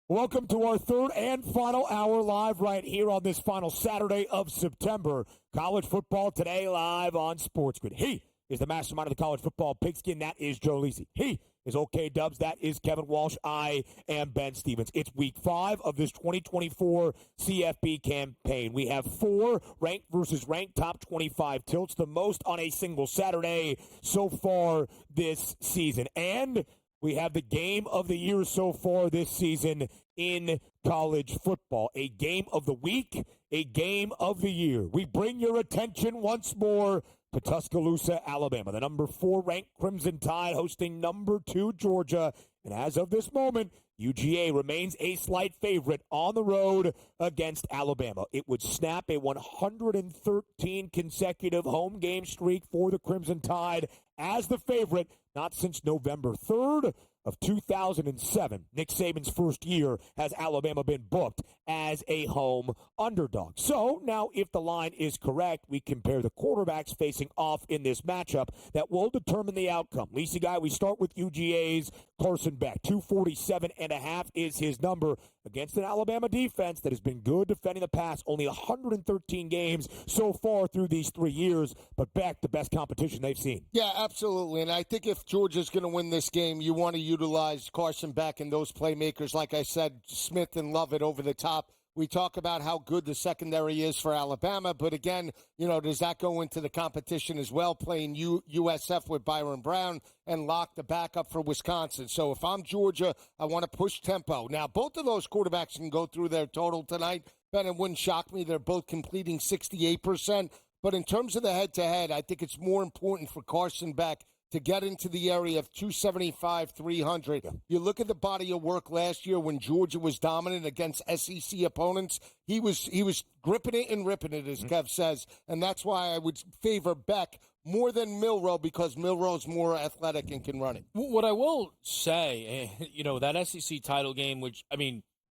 Welcome to our third and final hour live right here on this final Saturday of September. College football today live on SportsGrid. He is the mastermind of the college football pigskin. That is Joe Lisi. He is OK Dubs. That is Kevin Walsh. I am Ben Stevens. It's week 5 of this 2024 CFB campaign. We have 4 ranked versus ranked top 25 tilts, the most on a single Saturday so far this season. And we have the game of the year so far this season in college football. A game of the week, a game of the year. We bring your attention once more to Tuscaloosa, Alabama. The number 4 ranked Crimson Tide hosting number 2 Georgia. And as of this moment, UGA remains a slight favorite on the road against Alabama. It would snap a 113 consecutive home game streak for the Crimson Tide as the favorite, not since November 3rd of 2007. Nick Saban's first year has Alabama been booked as a home underdog. So now if the line is correct, we compare the quarterbacks facing off in this matchup that will determine the outcome. Lisi guy, we start with UGA's Carson Beck. 247.5 is his number against an Alabama defense that has been good defending the pass. Only 113 games so far through these 3 years, but Beck, the best competition they've seen. Yeah, absolutely. And I think if Georgia's going to win this game, you want to utilize Carson Beck and those playmakers. Like I said, Smith and Lovett over the top. We talk about how good the secondary is for Alabama, but again, does that go into the competition as well, playing USF with Byron Brown and Locke, the backup for Wisconsin? So if I'm Georgia, I want to push tempo. Now, both of those quarterbacks can go through their total tonight. Ben, it wouldn't shock me. They're both completing 68%. But in terms of the head-to-head, I think it's more important for Carson Beck to get into the area of 275, 300. Yeah. You look at the body of work last year when Georgia was dominant against SEC opponents. He was gripping it and ripping it, as Kev says, and that's why I would favor Beck more than Milroe because Milroe's more athletic and can run it. What I will say, that SEC title game,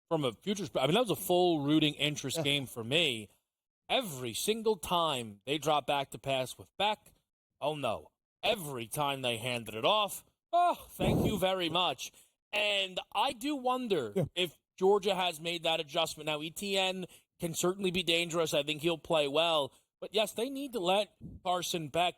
from a futures, that was a full rooting interest game for me. Every single time they dropped back to pass with Beck, oh no. Every time they handed it off, oh, thank you very much. And I do wonder if Georgia has made that adjustment. Now, ETN can certainly be dangerous. I think he'll play well. But, yes, they need to let Carson Beck,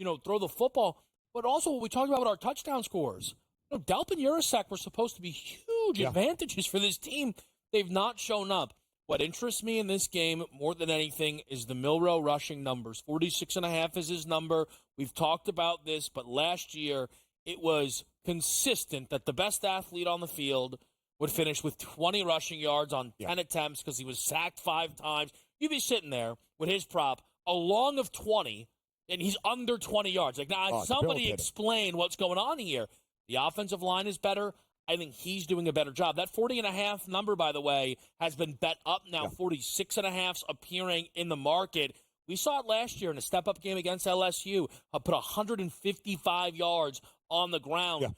throw the football. But also what we talked about with our touchdown scores. Delp and Urasek were supposed to be huge advantages for this team. They've not shown up. What interests me in this game more than anything is the Milroe rushing numbers. 46.5 is his number. We've talked about this, but last year it was consistent that the best athlete on the field would finish with 20 rushing yards on 10 attempts because he was sacked 5 times. You'd be sitting there with his prop, a long of 20, and he's under 20 yards. Somebody explain what's going on here. The offensive line is better. I think he's doing a better job. That 40.5 number, by the way, has been bet up now. 46.5's appearing in the market. We saw it last year in a step-up game against LSU. Put 155 yards on the ground. Yeah.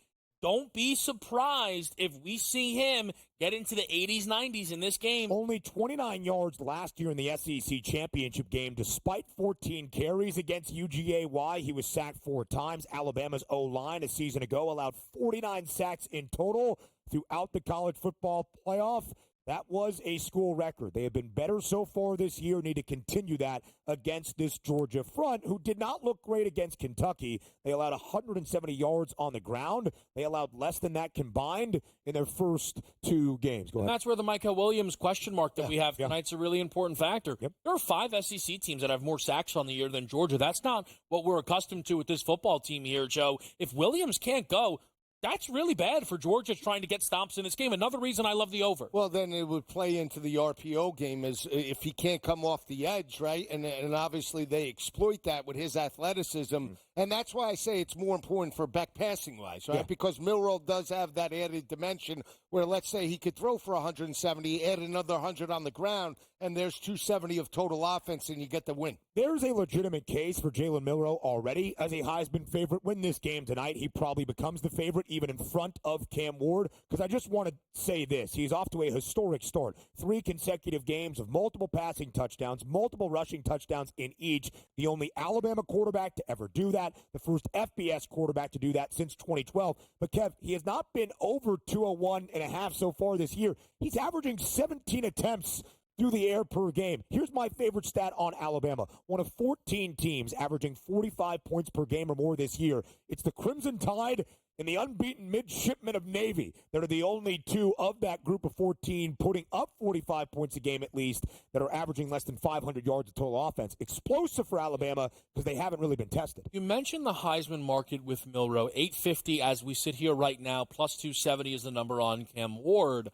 Don't be surprised if we see him get into the 80s, 90s in this game. Only 29 yards last year in the SEC championship game, despite 14 carries against UGA. He was sacked 4 times. Alabama's O-line a season ago allowed 49 sacks in total throughout the college football playoff. That was a school record. They have been better so far this year, need to continue that against this Georgia front, who did not look great against Kentucky. They allowed 170 yards on the ground. They allowed less than that combined in their first 2 games. Go ahead. And that's where the Micah Williams question mark that we have tonight's a really important factor. Yep. There are 5 SEC teams that have more sacks on the year than Georgia. That's not what we're accustomed to with this football team here, Joe. If Williams can't go, that's really bad for Georgia trying to get stomps in this game. Another reason I love the over. Well, then it would play into the RPO game is if he can't come off the edge, right? And obviously they exploit that with his athleticism. And that's why I say it's more important for Beck passing-wise, right? Yeah. Because Milroe does have that added dimension where, let's say, he could throw for 170, add another 100 on the ground, and there's 270 of total offense, and you get the win. There's a legitimate case for Jalen Milroe already as a Heisman favorite. Win this game tonight, he probably becomes the favorite, even in front of Cam Ward, because I just want to say this. He's off to a historic start. 3 consecutive games of multiple passing touchdowns, multiple rushing touchdowns in each. The only Alabama quarterback to ever do that. that, the first FBS quarterback to do that since 2012. But, Kev, he has not been over 201.5 so far this year. He's averaging 17 attempts through the air per game. Here's my favorite stat on Alabama. One of 14 teams averaging 45 points per game or more this year. It's the Crimson Tide and the unbeaten midshipmen of Navy. They're the only two of that group of 14 putting up 45 points a game at least that are averaging less than 500 yards of total offense. Explosive for Alabama because they haven't really been tested. You mentioned the Heisman market with Milroe. 850 as we sit here right now, plus 270 is the number on Cam Ward.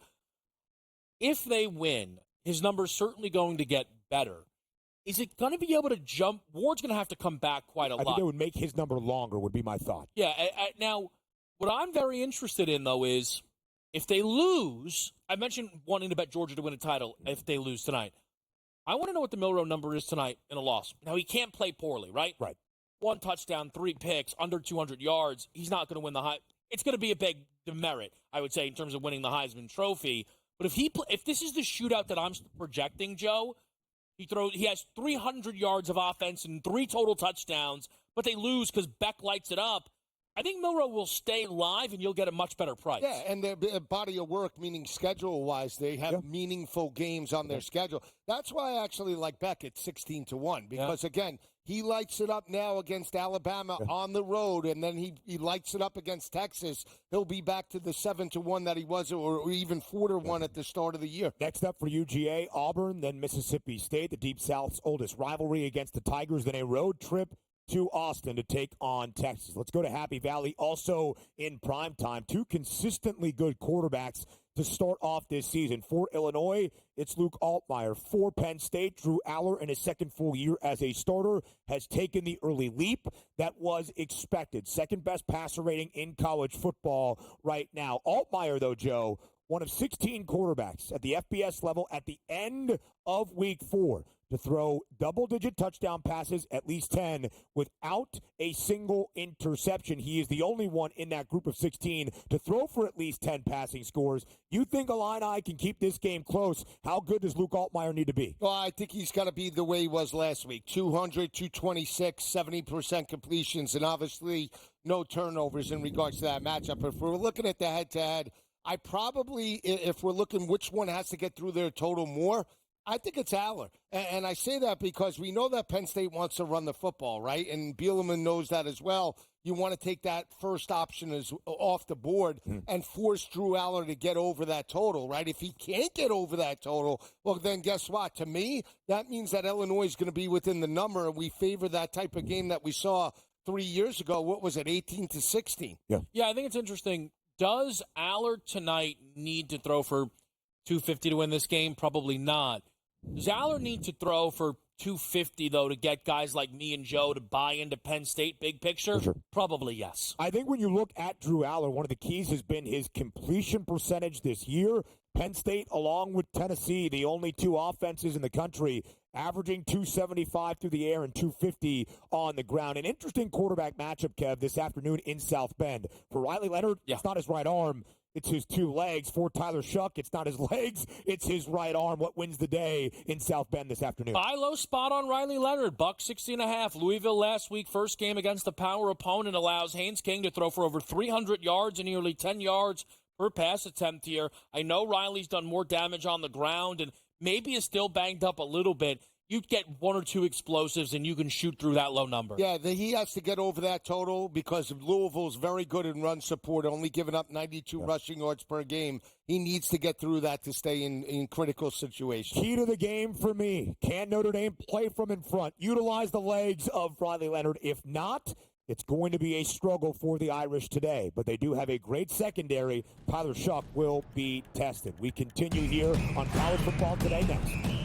If they win, his number's certainly going to get better. Is it going to be able to jump? Ward's going to have to come back quite a lot. I think it would make his number longer would be my thought. Yeah. Now, what I'm very interested in, though, is if they lose, I mentioned wanting to bet Georgia to win a title if they lose tonight. I want to know what the Milroe number is tonight in a loss. Now, he can't play poorly, right? Right. 1 touchdown, 3 picks, under 200 yards. He's not going to win the Heisman. It's going to be a big demerit, I would say, in terms of winning the Heisman Trophy. But if this is the shootout that I'm projecting, Joe, he has 300 yards of offense and 3 total touchdowns, but they lose because Beck lights it up. I think Milroe will stay live, and you'll get a much better price. Yeah, and their body of work, meaning schedule-wise, they have meaningful games on their schedule. That's why I actually like Beck at 16-1 because, again, he lights it up now against Alabama on the road, and then he lights it up against Texas. He'll be back to the 7-1 that he was, or even 4-1 at the start of the year. Next up for UGA, Auburn, then Mississippi State, the Deep South's oldest rivalry against the Tigers, then a road trip to Austin to take on Texas. Let's go to Happy Valley, also in primetime. 2 consistently good quarterbacks to start off this season. For Illinois, it's Luke Altmaier. For Penn State, Drew Aller, in his second full year as a starter, has taken the early leap that was expected. Second best passer rating in college football right now. Altmaier, though, Joe, one of 16 quarterbacks at the FBS level at the end of week 4 to throw double-digit touchdown passes, at least 10, without a single interception. He is the only one in that group of 16 to throw for at least 10 passing scores. You think Illini can keep this game close? How good does Luke Altmaier need to be? Well, I think he's got to be the way he was last week. 200, 226, 70% completions, and obviously no turnovers in regards to that matchup. If we're looking at the head-to-head, I probably, if we're looking which one has to get through their total more, I think it's Aller. And I say that because we know that Penn State wants to run the football, right? And Bielema knows that as well. You want to take that first option off the board and force Drew Aller to get over that total, right? If he can't get over that total, well, then guess what? To me, that means that Illinois is going to be within the number, and we favor that type of game that we saw 3 years ago. What was it, 18-16? Yeah, I think it's interesting. Does Aller tonight need to throw for 250 to win this game? Probably not. Does Aller need to throw for 250, though, to get guys like me and Joe to buy into Penn State big picture? Sure. Probably yes. I think when you look at Drew Aller, one of the keys has been his completion percentage this year. Penn State, along with Tennessee, the only 2 offenses in the country, averaging 275 through the air and 250 on the ground. An interesting quarterback matchup, Kev, this afternoon in South Bend. For Riley Leonard, it's not his right arm. It's his 2 legs. For Tyler Shuck, it's not his legs. It's his right arm. What wins the day in South Bend this afternoon? Buy low spot on Riley Leonard. $160.5. Louisville last week, first game against the power opponent, allows Haynes King to throw for over 300 yards and nearly 10 yards per pass attempt here. I know Riley's done more damage on the ground and maybe is still banged up a little bit. You get 1 or 2 explosives, and you can shoot through that low number. Yeah, he has to get over that total because Louisville's very good in run support, only giving up 92 rushing yards per game. He needs to get through that to stay in critical situations. Key to the game for me, can Notre Dame play from in front? Utilize the legs of Riley Leonard. If not, it's going to be a struggle for the Irish today, but they do have a great secondary. Tyler Shuck will be tested. We continue here on College Football Today next.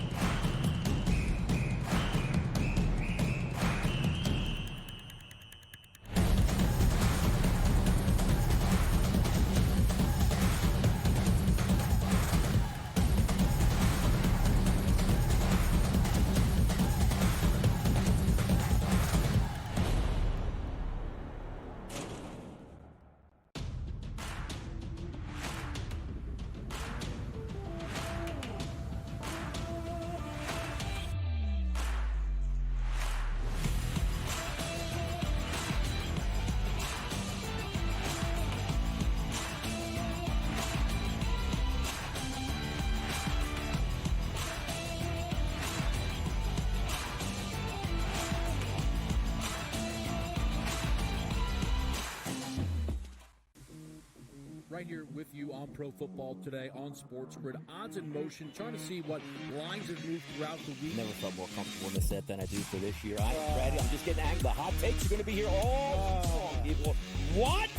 right here with you on Pro Football Today on SportsGrid. Odds in motion, trying to see what lines have moved throughout the week. Never felt more comfortable in this set than I do for this year. I am ready. I'm just getting angry. The hot takes are going to be here all long, people. What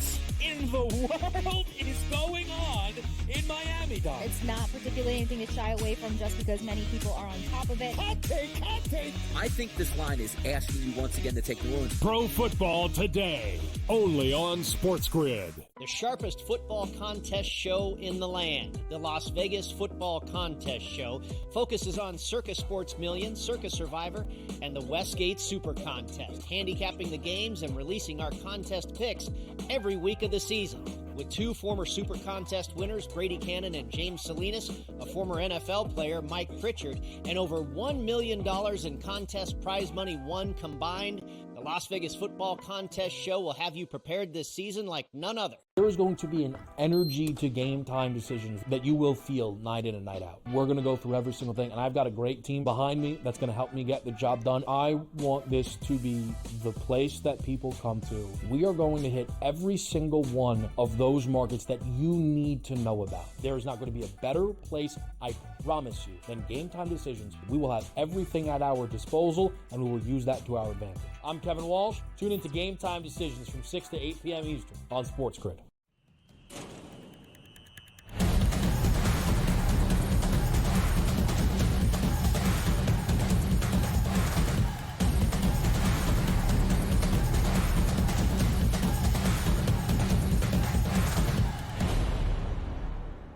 in the world is going on in Miami, Dog? It's not particularly anything to shy away from just because many people are on top of it. Hot take, hot take. I think this line is asking you once again to take New Orleans. Pro Football Today, only on SportsGrid. The sharpest football contest show in the land, the Las Vegas Football Contest Show, focuses on Circus Sports Million, Circus Survivor, and the Westgate Super Contest, handicapping the games and releasing our contest picks every week of the season. With two former Super Contest winners, Brady Cannon and James Salinas, a former NFL player, Mike Pritchard, and over $1 million in contest prize money won combined, the Las Vegas Football Contest Show will have you prepared this season like none other. There is going to be an energy to game time decisions that you will feel night in and night out. We're going to go through every single thing, and I've got a great team behind me that's going to help me get the job done. I want this to be the place that people come to. We are going to hit every single one of those markets that you need to know about. There is not going to be a better place, I promise you, than game time decisions. We will have everything at our disposal, and we will use that to our advantage. I'm Kevin Walsh. Tune into Game Time Decisions from 6 to 8 p.m. Eastern on SportsGrid.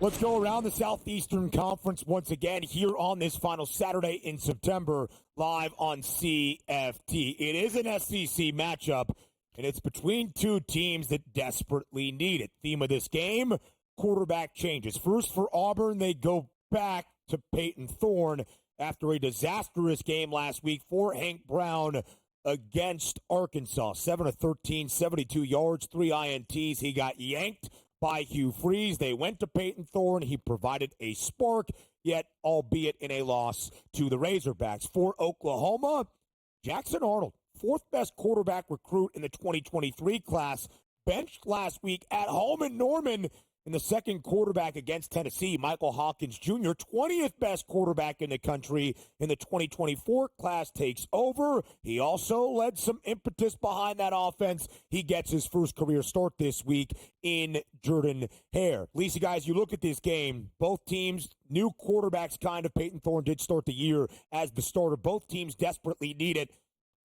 Let's go around the Southeastern Conference once again here on this final Saturday in September, live on CFT. It is an SEC matchup, and it's between two teams that desperately need it. Theme of this game, quarterback changes. First for Auburn, they go back to Peyton Thorne after a disastrous game last week for Hank Brown against Arkansas. 7 of 13, 72 yards, 3 INTs. He got yanked by Hugh Freeze. They went to Peyton Thorne. He provided a spark, yet albeit in a loss to the Razorbacks. For Oklahoma, Jackson Arnold, fourth best quarterback recruit in the 2023 class, benched last week at home in Norman in the second quarterback against Tennessee. Michael Hawkins Jr., 20th best quarterback in the country in the 2024 class, takes over. He also led some impetus behind that offense. He gets his first career start this week in Jordan Hare. Lisa, guys, you look at this game, both teams, new quarterbacks kind of. Peyton Thorne did start the year as the starter. Both teams desperately need it.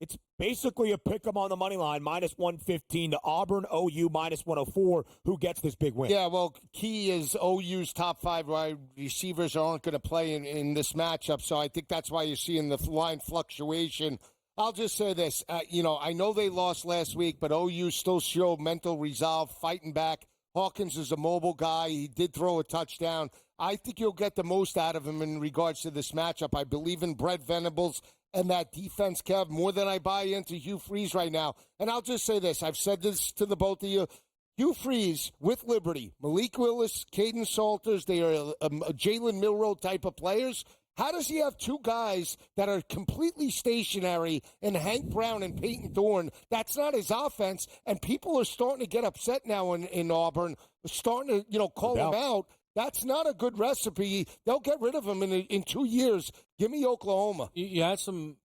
It's basically a pick 'em on the money line, minus 115 to Auburn, OU minus 104. Who gets this big win? Yeah, well, key is OU's top 5 wide receivers aren't going to play in this matchup, so I think that's why you're seeing the line fluctuation. I'll just say this. I know they lost last week, but OU still showed mental resolve, fighting back. Hawkins is a mobile guy. He did throw a touchdown. I think you'll get the most out of him in regards to this matchup. I believe in Brett Venables and that defense, Kev, more than I buy into Hugh Freeze right now. And I'll just say this. I've said this to the both of you. Hugh Freeze with Liberty, Malik Willis, Caden Salters, they are a Jalen Milroe type of players. How does he have two guys that are completely stationary in Hank Brown and Peyton Thorne? That's not his offense, and people are starting to get upset now in Auburn, starting to call him out. That's not a good recipe. They'll get rid of him in 2 years. Give me Oklahoma. You had some,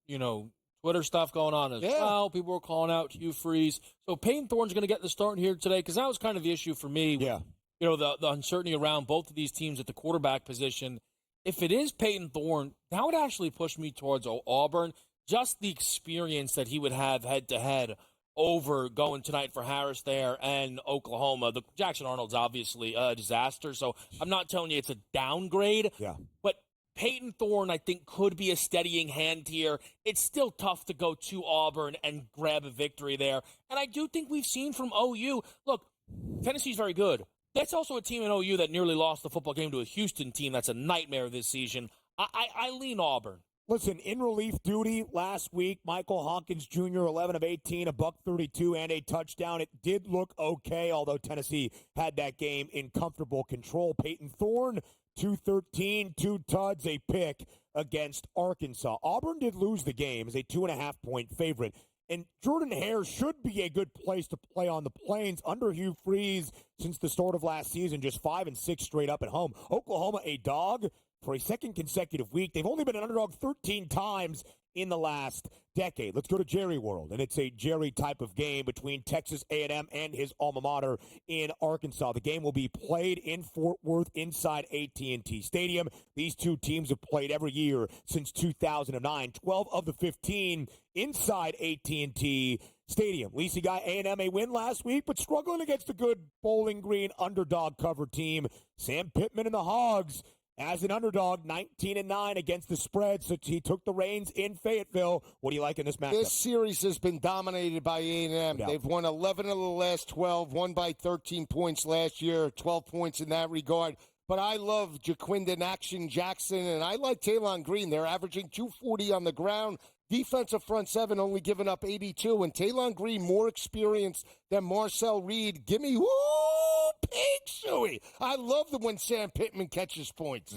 Twitter stuff going on as well. People were calling out Hugh Freeze. So Peyton Thorne's going to get the start here today because that was kind of the issue for me. Yeah. The uncertainty around both of these teams at the quarterback position. If it is Peyton Thorne, that would actually push me towards Auburn. Just the experience that he would have head-to-head over going tonight for Harris there and Oklahoma. The Jackson Arnold's obviously a disaster, so I'm not telling you it's a downgrade. Yeah. But Peyton Thorne, I think, could be a steadying hand here. It's still tough to go to Auburn and grab a victory there. And I do think we've seen from OU, look, Tennessee's very good. That's also a team in OU that nearly lost the football game to a Houston team that's a nightmare this season. I lean Auburn. Listen, in relief duty last week, Michael Hawkins Jr., 11 of 18, a $132 and a touchdown. It did look okay, although Tennessee had that game in comfortable control. Peyton Thorne, 213, 2 tuds, a pick against Arkansas. Auburn did lose the game as a 2.5-point favorite. And Jordan Hare should be a good place to play on the Plains under Hugh Freeze since the start of last season, just 5-6 straight up at home. Oklahoma, a dog for a second consecutive week. They've only been an underdog 13 times in the last decade. Let's go to Jerry World, and it's a Jerry type of game between Texas A&M and his alma mater in Arkansas. The game will be played in Fort Worth inside AT&T Stadium. These two teams have played every year since 2009. 12 of the 15 inside AT&T Stadium. Lisi got A&M a win last week, but struggling against a good Bowling Green underdog cover team. Sam Pittman and the Hogs, as an underdog, 19-9 against the spread, so he took the reins in Fayetteville. What do you like in this matchup? This series has been dominated by A&M. Yeah. They've won 11 of the last 12, won by 13 points last year, 12 points in that regard. But I love Jaquindon Action Jackson, and I like Taylon Green. They're averaging 240 on the ground. Defensive front seven only giving up 82, and Taylon Green more experienced than Marcel Reed. Give me pig suey. I love when Sam Pittman catches points.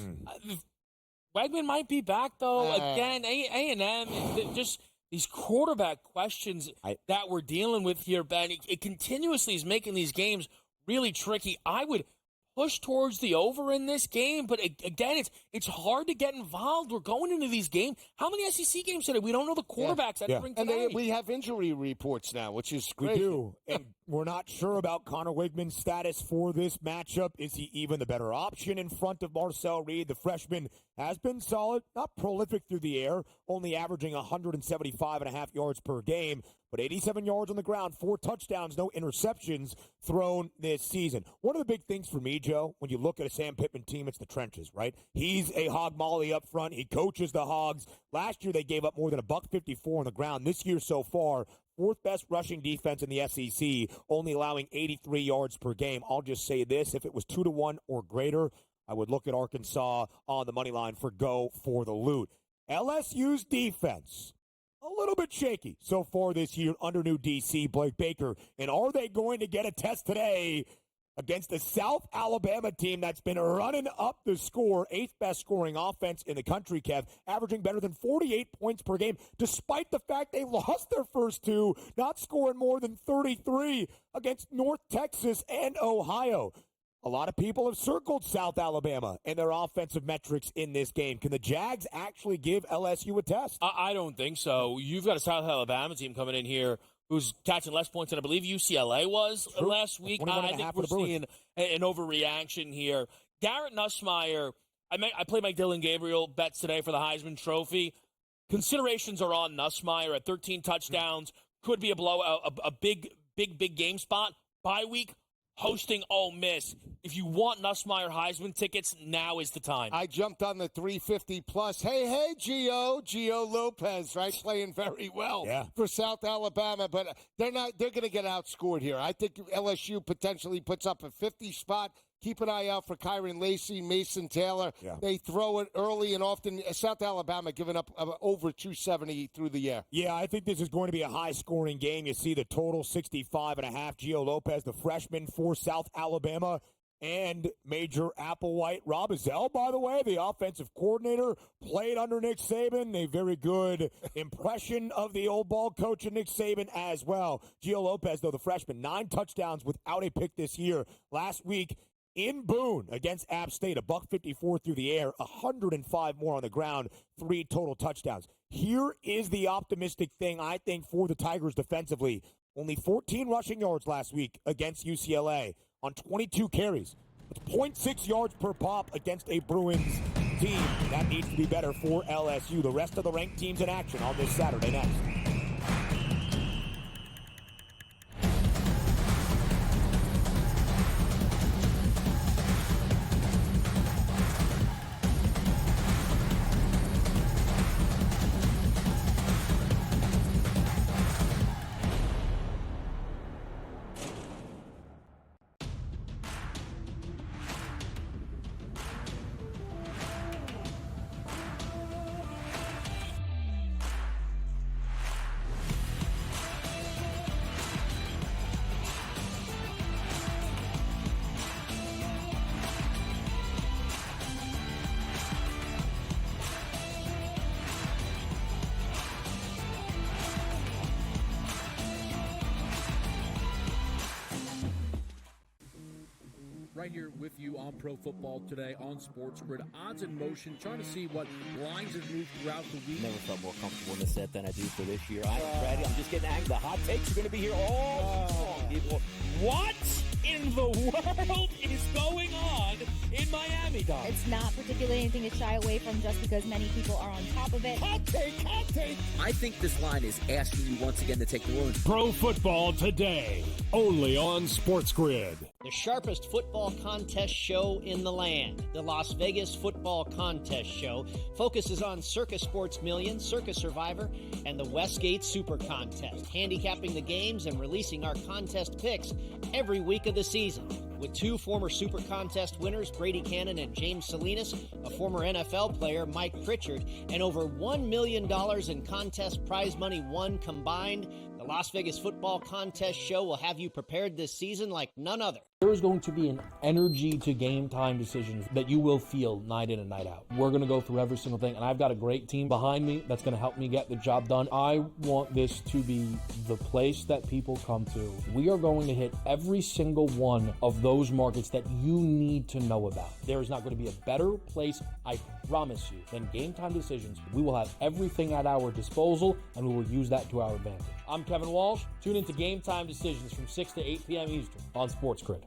Wegman might be back, though. Again, A&M, just these quarterback questions that we're dealing with here, Ben, it continuously is making these games really tricky. I would push towards the over in this game, but again, it's hard to get involved. We're going into these games. How many SEC games today? We don't know the quarterbacks entering today. And we have injury reports now, which is great. We do, and we're not sure about Connor Wigman's status for this matchup. Is he even the better option in front of Marcel Reed? The freshman has been solid, not prolific through the air, only averaging 175.5 yards per game, but 87 yards on the ground, 4 touchdowns, no interceptions thrown this season. One of the big things for me, Joe, when you look at a Sam Pittman team, it's the trenches, right? He's a hog molly up front. He coaches the Hogs. Last year, they gave up more than $154 on the ground. This year so far, 4th best rushing defense in the SEC, only allowing 83 yards per game. I'll just say this, if it was 2-1 or greater, I would look at Arkansas on the money line for go for the loot. LSU's defense, a little bit shaky so far this year under new DC Blake Baker. And are they going to get a test today against the South Alabama team that's been running up the score, 8th best scoring offense in the country, Kev, averaging better than 48 points per game, despite the fact they lost their first 2, not scoring more than 33 against North Texas and Ohio. A lot of people have circled South Alabama and their offensive metrics in this game. Can the Jags actually give LSU a test? I don't think so. You've got a South Alabama team coming in here who's catching less points than I believe UCLA was last week. I think we're seeing an overreaction here. Garrett Nussmeier, I played my Dylan Gabriel bets today for the Heisman Trophy. Considerations are on Nussmeier at 13 touchdowns. Could be a blowout, a big game spot. Bye week. Hosting Ole Miss. If you want Nussmeier Heisman tickets, now is the time. I jumped on the 350 plus. Hey, Gio Lopez, right? Playing very well for South Alabama, but they're going to get outscored here. I think LSU potentially puts up a 50 spot. Keep an eye out for Kyron Lacey, Mason Taylor. Yeah. They throw it early and often. South Alabama giving up over 270 through the air. Yeah, I think this is going to be a high-scoring game. You see the total 65.5. Gio Lopez, the freshman for South Alabama, and Major Applewhite. Rob Ezell, by the way, the offensive coordinator, played under Nick Saban. A very good impression of the old ball coach and Nick Saban as well. Gio Lopez, though, the freshman, 9 touchdowns without a pick this year. Last week, in Boone against App State, $154 through the air, 105 more on the ground, 3 total touchdowns. Here is the optimistic thing, I think, for the Tigers defensively. Only 14 rushing yards last week against UCLA on 22 carries. It's 0.6 yards per pop against a Bruins team. That needs to be better for LSU. The rest of the ranked teams in action on this Saturday next. right here with you on Pro Football Today on SportsGrid. Odds in motion, trying to see what lines have moved throughout the week. Never felt more comfortable in the set than I do for this year. I'm ready. I'm just getting angry. The hot takes are going to be here all long. People, what in the world is going on in Miami, dog? It's not particularly anything to shy away from just because many people are on top of it. Hot take, hot take. I think this line is asking you once again to take New Orleans. Pro Football Today, only on SportsGrid. The sharpest football contest show in the land, the Las Vegas Football Contest Show, focuses on Circus Sports Million, Circus Survivor, and the Westgate Super Contest, handicapping the games and releasing our contest picks every week of the season. With two former Super Contest winners, Brady Cannon and James Salinas, a former NFL player, Mike Pritchard, and over $1 million in contest prize money won combined, the Las Vegas Football Contest Show will have you prepared this season like none other. There is going to be an energy to game time decisions that you will feel night in and night out. We're going to go through every single thing, and I've got a great team behind me that's going to help me get the job done. I want this to be the place that people come to. We are going to hit every single one of those markets that you need to know about. There is not going to be a better place, I promise you, than game time decisions. We will have everything at our disposal, and we will use that to our advantage. I'm Kevin Walsh. Tune into Game Time Decisions from 6 to 8 p.m. Eastern on SportsGrid.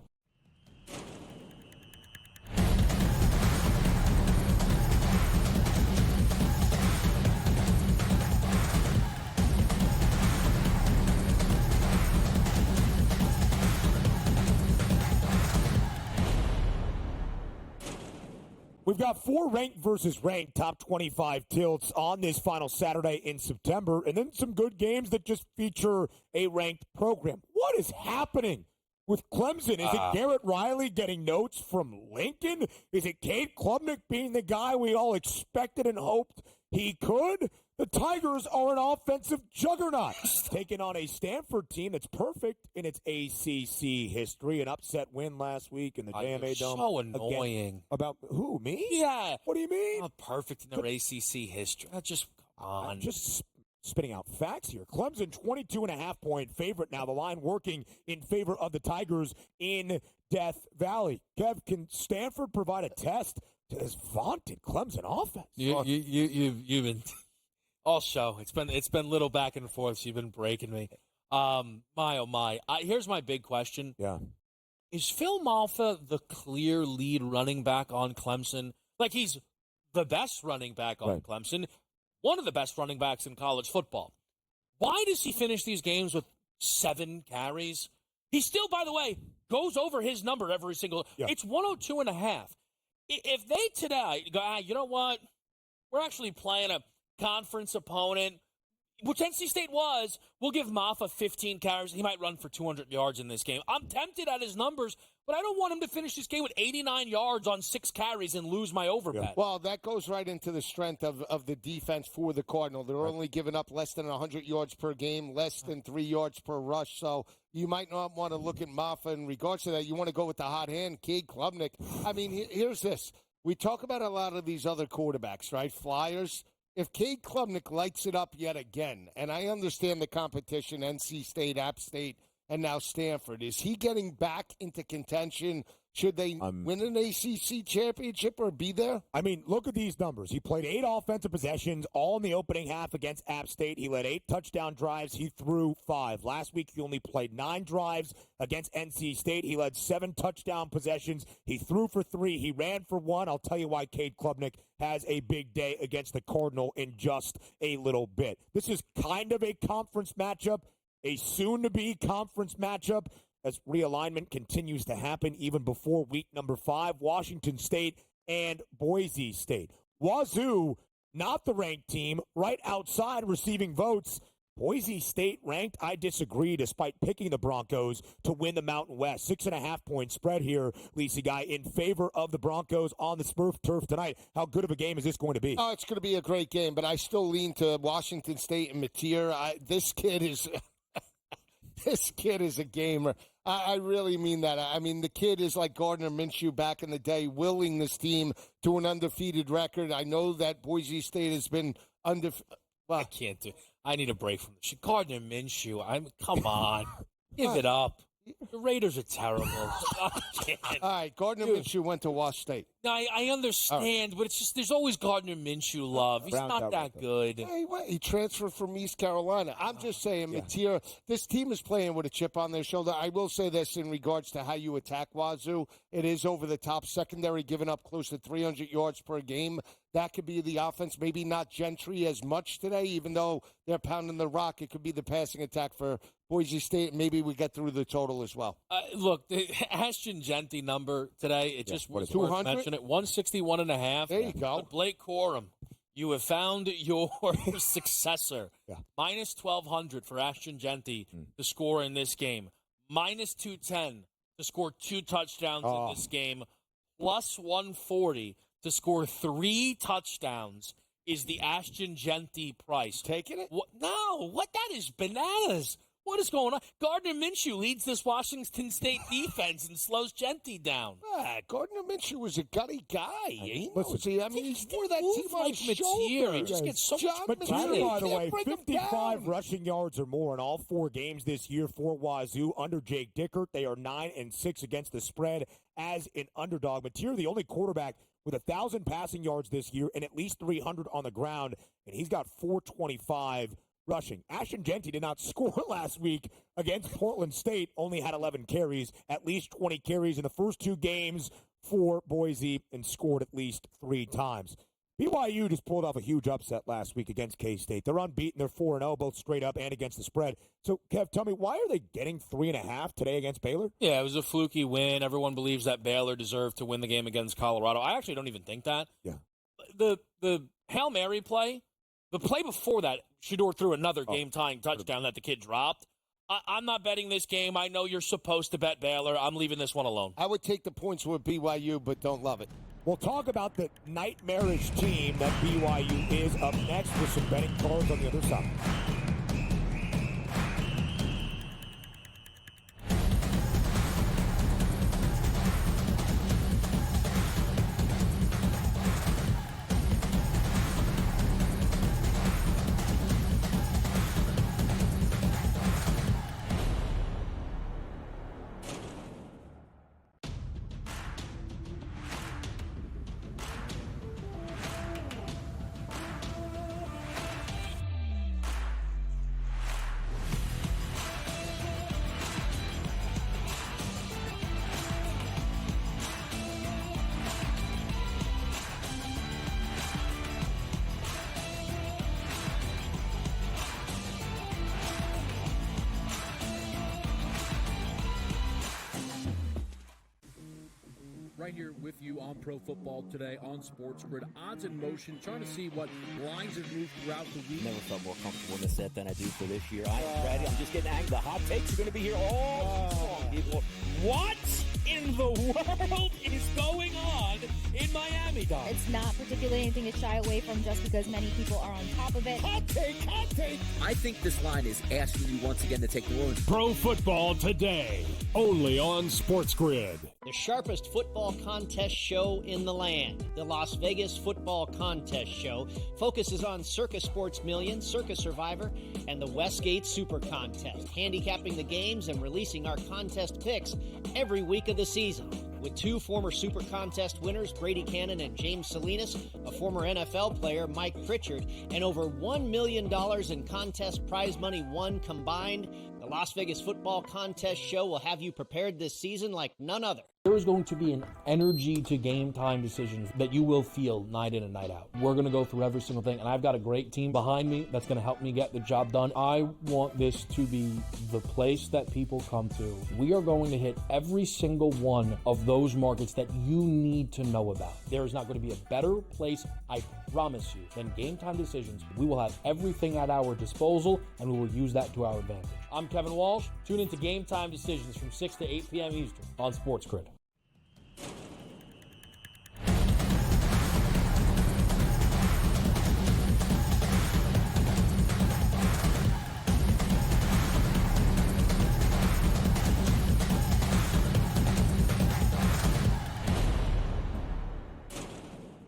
We've got 4 ranked versus ranked top 25 tilts on this final Saturday in September, and then some good games that just feature a ranked program. What is happening with Clemson? Is it Garrett Riley getting notes from Lincoln? Is it Cade Klubnik being the guy we all expected and hoped he could? The Tigers are an offensive juggernaut, taking on a Stanford team that's perfect in its ACC history. An upset win last week in the JMA Dome. So annoying. Again, about who, me? Yeah. What do you mean? Not perfect in their ACC history. Just come on. I'm just spitting out facts here. Clemson, 22.5-point favorite now. The line working in favor of the Tigers in Death Valley. Kev, can Stanford provide a test to this vaunted Clemson offense? You've been all show. It's been little back and forth. So you've been breaking me. My oh my. Here's my big question. Yeah. Is Phil Malfa the clear lead running back on Clemson? Like, he's the best running back on Clemson, one of the best running backs in college football. Why does he finish these games with 7 carries? He still, by the way, goes over his number every single. Yeah. It's 102.5. If they today go, you know what? We're actually playing a conference opponent, which NC State was. We'll give Malfa 15 carries. He might run for 200 yards in this game. I'm tempted at his numbers, but I don't want him to finish this game with 89 yards on 6 carries and lose my over bet. Well, that goes right into the strength of the defense for the Cardinal. They're only giving up less than 100 yards per game, less than 3 yards per rush. So you might not want to look at Malfa in regards to that. You want to go with the hot hand, Cade Klubnik. I mean, here's this. We talk about a lot of these other quarterbacks, right? Flyers. If Cade Klubnik lights it up yet again, and I understand the competition, NC State, App State, and now Stanford, is he getting back into contention? Should they win an ACC championship or be there? I mean, look at these numbers. He played 8 offensive possessions, all in the opening half against App State. He led 8 touchdown drives. He threw 5. Last week, he only played 9 drives against NC State. He led 7 touchdown possessions. He threw for 3. He ran for 1. I'll tell you why Cade Klubnik has a big day against the Cardinal in just a little bit. This is kind of a conference matchup, a soon-to-be conference matchup, as realignment continues to happen even before week number 5, Washington State and Boise State. Wazoo, not the ranked team, right outside receiving votes. Boise State ranked, I disagree, despite picking the Broncos to win the Mountain West. 6.5-point spread here, Lisi Guy, in favor of the Broncos on the Smurf turf tonight. How good of a game is this going to be? Oh, it's going to be a great game, but I still lean to Washington State and Mateer. This kid is... This kid is a gamer. I really mean that. I mean, the kid is like Gardner Minshew back in the day, willing this team to an undefeated record. I know that Boise State has been well, I can't do. I need a break from this. Gardner Minshew. Come on, give it up. The Raiders are terrible. I can't. All right, Gardner Minshew went to Walsh State. No, I understand, but it's just there's always Gardner Minshew love. He's not that good. Hey, what? He transferred from East Carolina. I'm just saying, Mateer, this team is playing with a chip on their shoulder. I will say this in regards to how you attack Wazoo. It is over the top. Secondary giving up close to 300 yards per game. That could be the offense. Maybe not Gentry as much today, even though they're pounding the rock. It could be the passing attack for Boise State. Maybe we get through the total as well. Look, the Ashton Genty number today, it just was worth mentioning it. 161.5. There you go. But Blake Corum, you have found your successor. Minus 1,200 for Ashton Genty to score in this game. Minus 210 to score 2 touchdowns in this game. Plus 140 to score 3 touchdowns is the Ashton Genty price. Taking it? No, that is bananas. What is going on? Gardner Minshew leads this Washington State defense and slows Genty down. Gardner Minshew was a gutty guy. He he's for that team like Mateer. He just gets so much Mateer, by the way, 55 rushing yards or more in all 4 games this year for Wazoo under Jake Dickert. They are 9-6 against the spread as an underdog. Mateer, the only quarterback with 1,000 passing yards this year and at least 300 on the ground, and he's got 425 rushing. Ashton Genty did not score last week against Portland State, only had 11 carries, at least 20 carries in the first 2 games for Boise, and scored at least 3 times. BYU just pulled off a huge upset last week against K-State. They're unbeaten. They're 4-0, both straight up and against the spread. So, Kev, tell me, why are they getting 3.5 today against Baylor? Yeah, it was a fluky win. Everyone believes that Baylor deserved to win the game against Colorado. I actually don't even think that. Yeah. The Hail Mary play, the play before that, Shedeur threw another game-tying touchdown that the kid dropped. I'm not betting this game. I know you're supposed to bet Baylor. I'm leaving this one alone. I would take the points with BYU, but don't love it. We'll talk about the nightmarish team that BYU is up next with some betting cards on the other side. Right here with you on Pro Football Today on SportsGrid. Odds in motion, trying to see what lines have moved throughout the week. Never felt more comfortable in the set than I do for this year. I'm ready. I'm just getting angry. The hot takes are going to be here all people. What in the world is going on in Miami, Dog? It's not particularly anything to shy away from just because many people are on top of it. Hot take. I think this line is asking you once again to take New Orleans. Pro Football Today, only on SportsGrid. The sharpest football contest show in the land, the Las Vegas Football Contest Show, focuses on Circus Sports Million, Circus Survivor, and the Westgate Super Contest, handicapping the games and releasing our contest picks every week of the season. With 2 former Super Contest winners, Brady Cannon and James Salinas, a former NFL player, Mike Pritchard, and over $1 million in contest prize money won combined, the Las Vegas Football Contest Show will have you prepared this season like none other. There is going to be an energy to game time decisions that you will feel night in and night out. We're going to go through every single thing, and I've got a great team behind me that's going to help me get the job done. I want this to be the place that people come to. We are going to hit every single one of those markets that you need to know about. There is not going to be a better place, I promise you, than Game Time Decisions. We will have everything at our disposal, and we will use that to our advantage. I'm Kevin Walsh. Tune into Game Time Decisions from 6 to 8 p.m. Eastern on SportsGrid.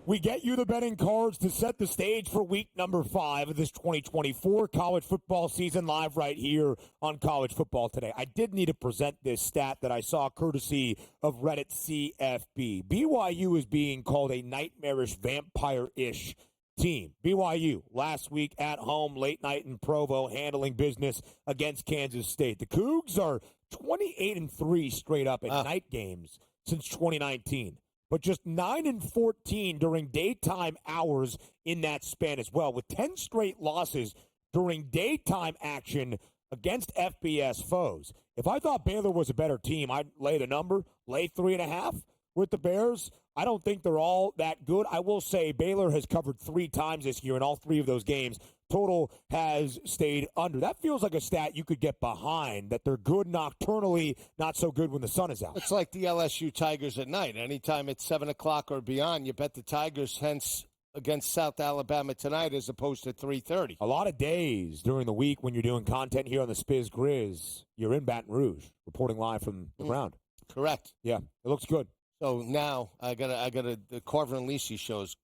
We get you the betting cards to set the stage for week number 5 of this 2024 college football season, live right here on College Football Today. I did need to present this stat that I saw courtesy of Reddit CFB. BYU is being called a nightmarish, vampire-ish team. BYU last week at home, late night in Provo, handling business against Kansas State. The Cougs are 28-3 straight up at night games since 2019. But just 9-14 during daytime hours in that span as well, with 10 straight losses during daytime action against FBS foes. If I thought Baylor was a better team, I'd lay the number, lay 3.5 with the Bears. I don't think they're all that good. I will say Baylor has covered 3 times this year in all 3 of those games. Total has stayed under. That feels like a stat you could get behind, that they're good nocturnally, not so good when the sun is out. It's like the LSU Tigers at night. Anytime it's 7 o'clock or beyond, you bet the Tigers, hence against South Alabama tonight as opposed to 3:30. A lot of days during the week when you're doing content here on the SportsGrid, you're in Baton Rouge, reporting live from the ground. Correct. Yeah, it looks good. So now I gotta the Carver and Lisi show's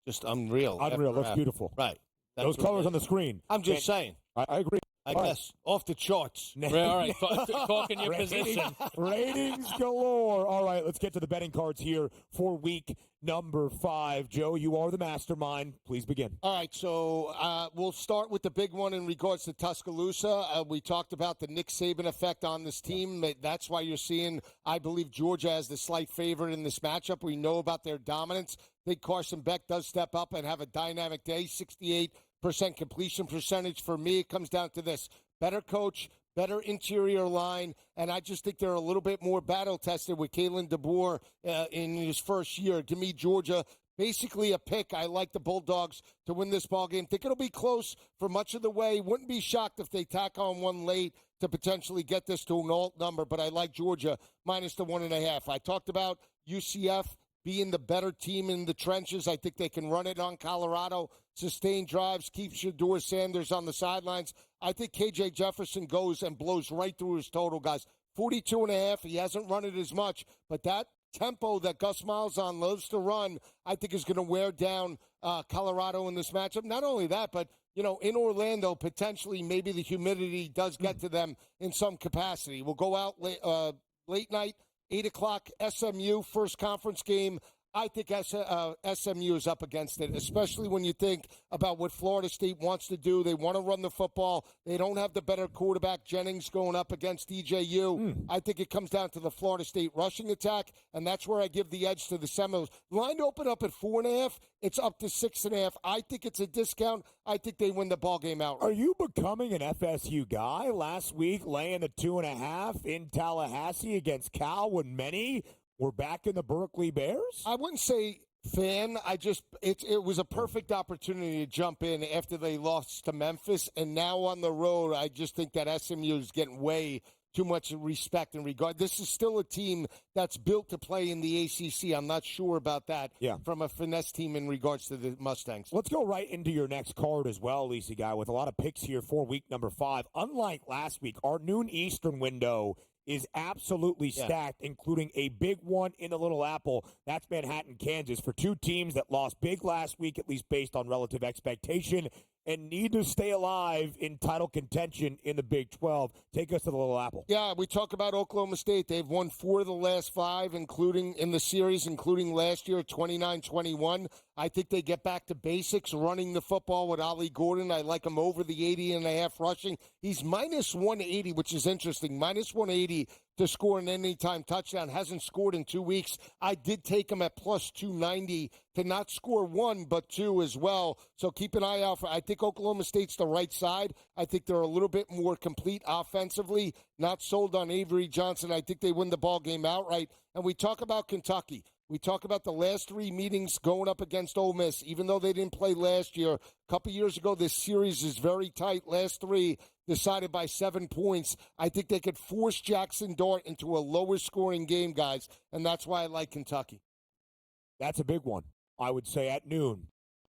just unreal. Unreal, looks beautiful. Right. Those colors on the screen. I'm just saying. I agree. I guess. Off the charts. All right, talk in your position. Ratings galore. All right, let's get to the betting cards here for week number 5. Joe, you are the mastermind. Please begin. All right, so we'll start with the big one in regards to Tuscaloosa. We talked about the Nick Saban effect on this team. That's why you're seeing, I believe, Georgia as the slight favorite in this matchup. We know about their dominance. I think Carson Beck does step up and have a dynamic day, 68% completion percentage. For me, it comes down to this: better coach, better interior line, and I just think they're a little bit more battle-tested with Kalen DeBoer in his first year. To me, Georgia, basically a pick. I like the Bulldogs to win this ballgame. Think it'll be close for much of the way. Wouldn't be shocked if they tack on one late to potentially get this to an alt number, but I like Georgia minus the 1.5. I talked about UCF being the better team in the trenches. I think they can run it on Colorado, sustain drives, keep Shedeur Sanders on the sidelines. I think KJ Jefferson goes and blows right through his total, guys. 42.5. He hasn't run it as much, but that tempo that Gus Malzahn loves to run, I think is going to wear down Colorado in this matchup. Not only that, but in Orlando, potentially maybe the humidity does get to them in some capacity. We'll go out late night. 8 o'clock, SMU, first conference game. I think SMU is up against it, especially when you think about what Florida State wants to do. They want to run the football. They don't have the better quarterback, Jennings, going up against DJU. I think it comes down to the Florida State rushing attack, and that's where I give the edge to the Seminoles. Line open up at 4.5. It's up to 6.5. I think it's a discount. I think they win the ball game outright. Are you becoming an FSU guy? Last week, laying the 2.5 in Tallahassee against Cal when many were back in the Berkeley Bears? I wouldn't say fan. It was a perfect opportunity to jump in after they lost to Memphis, and now on the road, I just think that SMU is getting way too much respect and regard. This is still a team that's built to play in the ACC. I'm not sure about that from a finesse team in regards to the Mustangs. Let's go right into your next card as well, Lisi guy, with a lot of picks here for week number 5. Unlike last week, our noon Eastern window is absolutely stacked, including a big one in the Little Apple. That's Manhattan, Kansas, for 2 teams that lost big last week, at least based on relative expectation, and need to stay alive in title contention in the Big 12. Take us to the Little Apple. Yeah, we talk about Oklahoma State. They've won 4 of the last 5, including in the series, including last year, 29-21. I think they get back to basics, running the football with Ollie Gordon. I like him over the 80.5 rushing. He's minus 180, which is interesting. Minus 180 to score an anytime touchdown. Hasn't scored in 2 weeks. I did take him at plus 290 to not score 1, but 2 as well. So keep an eye out for. I think Oklahoma State's the right side. I think they're a little bit more complete offensively. Not sold on Avery Johnson. I think they win the ball game outright. And we talk about Kentucky. We talk about the last 3 meetings going up against Ole Miss, even though they didn't play last year. A couple years ago, this series is very tight. Last 3 decided by 7 points. I think they could force Jackson Dart into a lower scoring game, guys, and that's why I like Kentucky. That's a big one, I would say, at noon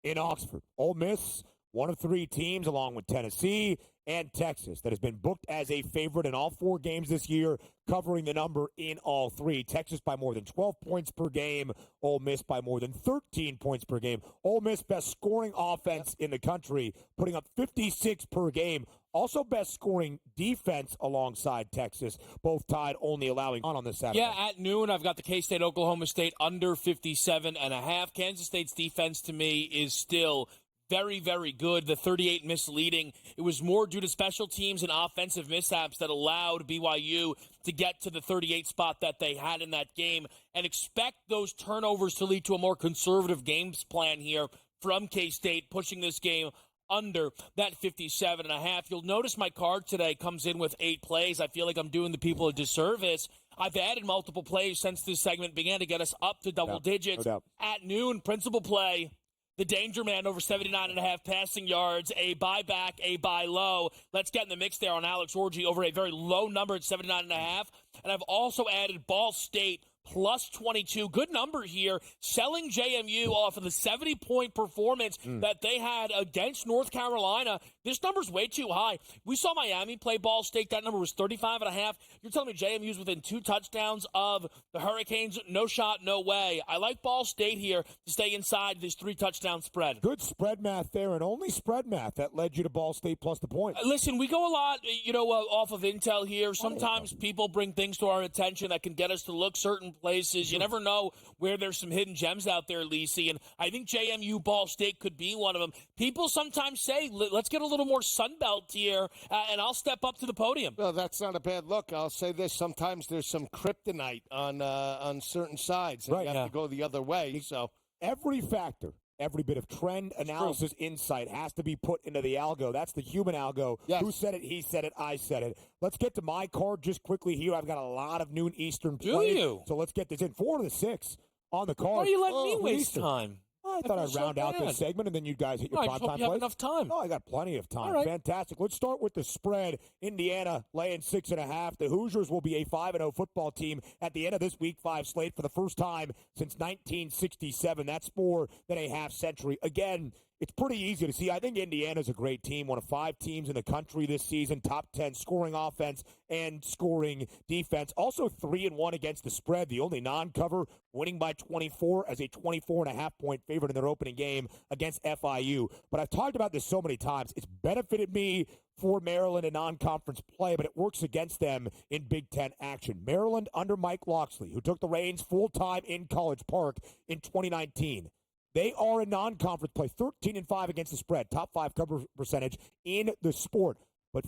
in Oxford. Ole Miss, one of 3 teams, along with Tennessee and Texas that has been booked as a favorite in all 4 games this year, covering the number in all 3. Texas by more than 12 points per game. Ole Miss by more than 13 points per game. Ole Miss best scoring offense in the country, putting up 56 per game. Also best scoring defense alongside Texas, both tied, only allowing on this Saturday. Yeah, at noon, I've got the K-State, Oklahoma State under 57.5. Kansas State's defense, to me, is still very, very good. The 38 misleading. It was more due to special teams and offensive mishaps that allowed BYU to get to the 38 spot that they had in that game. And expect those turnovers to lead to a more conservative games plan here from K-State, pushing this game under that 57.5. You'll notice my card today comes in with 8 plays. I feel like I'm doing the people a disservice. I've added multiple plays since this segment began to get us up to double digits. No doubt. At noon, principal play, the danger man over 79.5 passing yards, a buyback, a buy low. Let's get in the mix there on Alex Orji over a very low number at 79.5. And I've also added Ball State plus 22. Good number here. Selling JMU off of the 70-point performance that they had against North Carolina. This number's way too high. We saw Miami play Ball State. That number was 35.5. You're telling me JMU's within 2 touchdowns of the Hurricanes? No shot, no way. I like Ball State here to stay inside this 3-touchdown spread. Good spread math there, and only spread math that led you to Ball State plus the point. Listen, we go a lot, off of intel here. Sometimes people bring things to our attention that can get us to look certain places. You never know where there's some hidden gems out there, Lisi, and I think JMU Ball State could be one of them. People sometimes say, let's get a little more Sunbelt here, and I'll step up to the podium. Well, that's not a bad look. I'll say this. Sometimes there's some kryptonite on certain sides, and you have to go the other way. So every factor, every bit of trend analysis insight has to be put into the algo. That's the human algo. Yes. Who said it? He said it. I said it. Let's get to my card just quickly here. I've got a lot of noon Eastern plays. Do you? So let's get this in. 4 to the 6 on the card. Why are you letting me waste Eastern. time? I thought I'd round out this segment, and then you guys hit your I prime hope time you have plays. enough time. No, I got plenty of time. All right. Fantastic. Let's start with the spread. Indiana laying 6.5. The Hoosiers will be a 5-0 football team at the end of this Week 5 slate for the first time since 1967. That's more than a half century. Again, it's pretty easy to see. I think Indiana's a great team, one of 5 teams in the country this season, top 10 scoring offense and scoring defense. Also 3-1 against the spread, the only non-cover, winning by 24 as a 24.5-point favorite in their opening game against FIU. But I've talked about this so many times. It's benefited me for Maryland in non-conference play, but it works against them in Big Ten action. Maryland under Mike Locksley, who took the reins full-time in College Park in 2019. They are a non-conference play, 13-5 against the spread, top 5 cover percentage in the sport. But